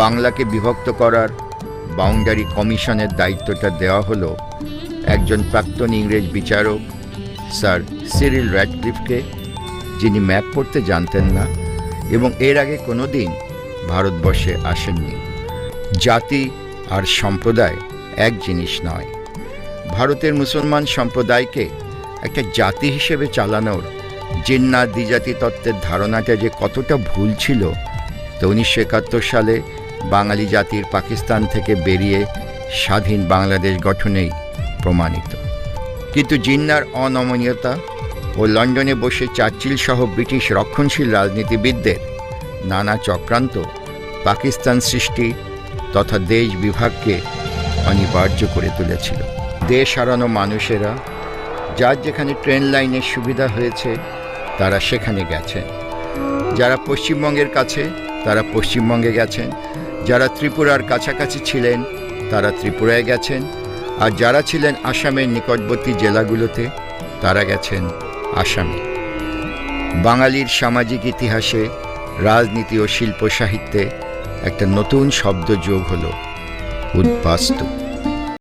বাংলাকে বিভক্ত করার বাউন্ডারি কমিশনের দায়িত্বটা দেওয়া হলো একজন প্রাক্তন ইংরেজ বিচারক স্যার সিরিল র্যাডক্লিফকে, যিনি ম্যাপ পড়তে জানতেন না এবং এর আগে কোনো দিন ভারতবর্ষে আসেননি। জাতি আর সম্প্রদায় এক জিনিস নয়। ভারতের মুসলমান সম্প্রদায়কে একটা জাতি হিসেবে চালানোর জিন্না দ্বিজাতি তত্ত্বের ধারণাটা যে কতটা ভুল ছিল তা 1971 সালে বাঙালি জাতির পাকিস্তান থেকে বেরিয়ে স্বাধীন বাংলাদেশ গঠনেই প্রমাণিত। কিন্তু জিন্নার অনমনীয়তা ও লন্ডনে বসে চার্চিল সহ ব্রিটিশ রক্ষণশীল রাজনীতিবিদদের নানা চক্রান্ত পাকিস্তান সৃষ্টি তথা দেশ বিভাগকে অনিবার্য করে তুলেছিল। দেশ হারানো মানুষেরা যার যেখানে ট্রেন লাইনের সুবিধা হয়েছে তারা সেখানে গেছেন, যারা পশ্চিমবঙ্গের কাছে তারা পশ্চিমবঙ্গে গেছেন, যারা ত্রিপুরার কাছাকাছি ছিলেন তারা ত্রিপুরায় গেছেন, আর যারা ছিলেন আসামের নিকটবর্তী জেলাগুলোতে তারা গেছেন আসামে। বাঙালির সামাজিক ইতিহাসে, রাজনীতি ও শিল্প সাহিত্যে একটা নতুন শব্দ যোগ হলো উদ্বাস্তু।